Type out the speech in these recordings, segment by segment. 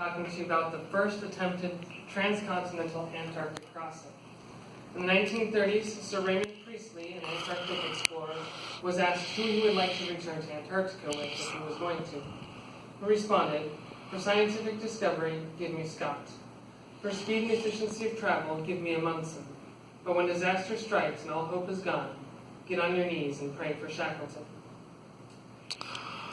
talking to you about the first attempted transcontinental Antarctic crossing. In the 1930s, Sir Raymond Priestley, an Antarctic explorer, was asked who he would like to return to Antarctica with if he was going to. He responded, "For scientific discovery, give me Scott. For speed and efficiency of travel, give me Amundsen. But when disaster strikes and all hope is gone, get on your knees and pray for Shackleton."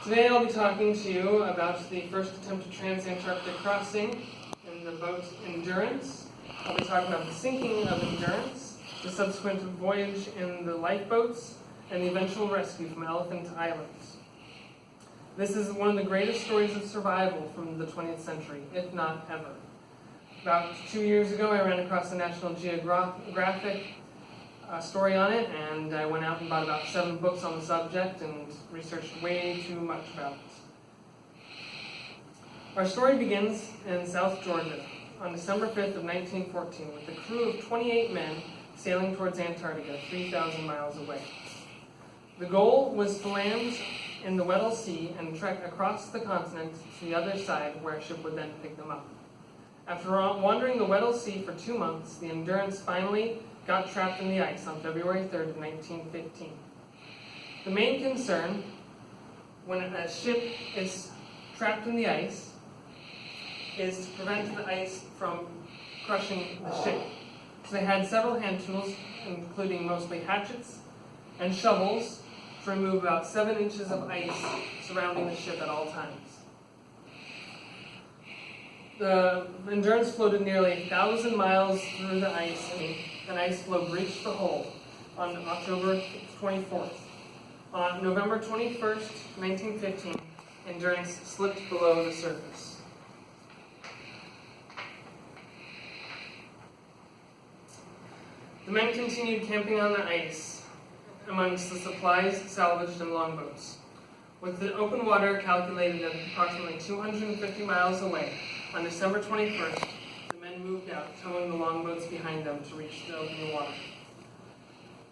Today I'll be talking to you about the first attempted trans-Antarctic crossing in the boat Endurance. I'll be talking about the sinking of Endurance, the subsequent voyage in the lifeboats, and the eventual rescue from Elephant Island. This is one of the greatest stories of survival from the 20th century, if not ever. About 2 years ago, I ran across a National Geographic story on it, and I went out and bought about 7 books on the subject and researched way too much about it. Our story begins in South Georgia on December 5th of 1914 with a crew of 28 men sailing towards Antarctica, 3,000 miles away. The goal was to land in the Weddell Sea and trek across the continent to the other side, where a ship would then pick them up. After wandering the Weddell Sea for 2 months, the Endurance finally got trapped in the ice on February 3rd of 1915. The main concern when a ship is trapped in the ice is to prevent the ice from crushing the ship. So they had several hand tools, including mostly hatchets and shovels, to remove about 7 inches of ice surrounding the ship at all times. The Endurance floated nearly 1,000 miles through the ice, and an ice floe breached the hull on October 24th. On November 21st, 1915, Endurance slipped below the surface. The men continued camping on the ice amongst the supplies salvaged in longboats. With the open water calculated at approximately 250 miles away, on December 21st, the men moved out, towing the longboats behind them to reach the open water.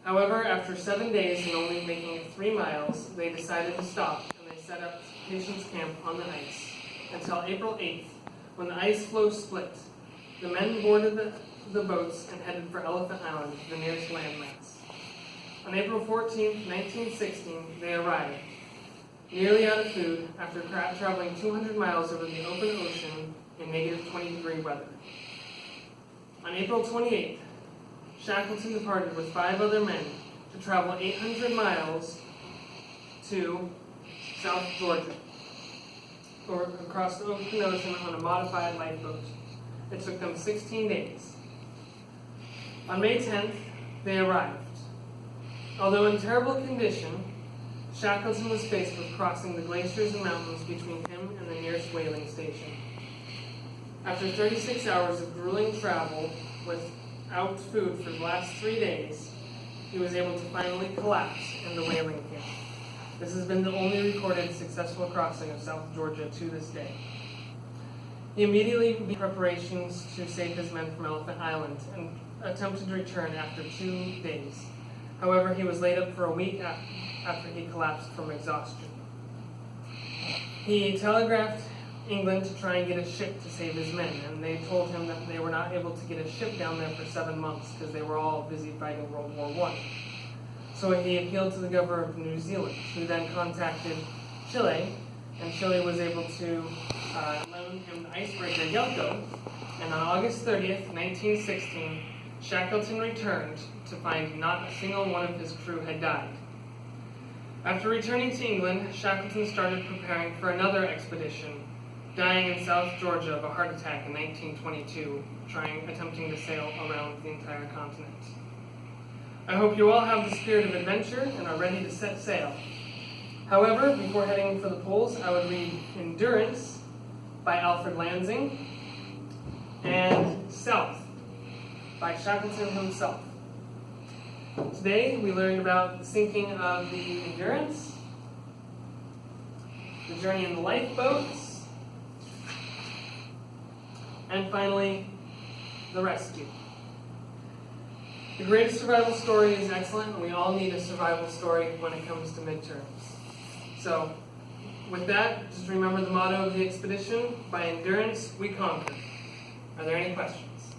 However, after 7 days and only making it 3 miles, they decided to stop, and they set up Patience Camp on the ice until April 8th, when the ice floe split. The men boarded the boats and headed for Elephant Island, the nearest landmass. On April 14th, 1916, they arrived, nearly out of food, after traveling 200 miles over the open ocean in negative 20-degree weather. On April 28th, Shackleton departed with 5 other men to travel 800 miles to South Georgia, or across the open ocean on a modified lifeboat. It took them 16 days. On May 10th, they arrived. Although in terrible condition, Shackleton was faced with crossing the glaciers and mountains between him and the nearest whaling station. After 36 hours of grueling travel without food for the last 3 days, he was able to finally collapse in the whaling camp. This has been the only recorded successful crossing of South Georgia to this day. He immediately began preparations to save his men from Elephant Island and attempted to return after 2 days. However, he was laid up for a week after he collapsed from exhaustion. He telegraphed England to try and get a ship to save his men, and they told him that they were not able to get a ship down there for 7 months because they were all busy fighting World War I. So he appealed to the governor of New Zealand, who then contacted Chile, and Chile was able to loan him the icebreaker Yelko, and on August 30th, 1916, Shackleton returned to find not a single one of his crew had died. After returning to England, Shackleton started preparing for another expedition, dying in South Georgia of a heart attack in 1922, attempting to sail around the entire continent. I hope you all have the spirit of adventure and are ready to set sail. However, before heading for the poles, I would read Endurance by Alfred Lansing and South by Shackleton himself. Today, we learned about the sinking of the Endurance, the journey in the lifeboats, and finally, the rescue. The greatest survival story is excellent, and we all need a survival story when it comes to midterms. So, With that, just remember the motto of the expedition: by endurance we conquer. Are there any questions?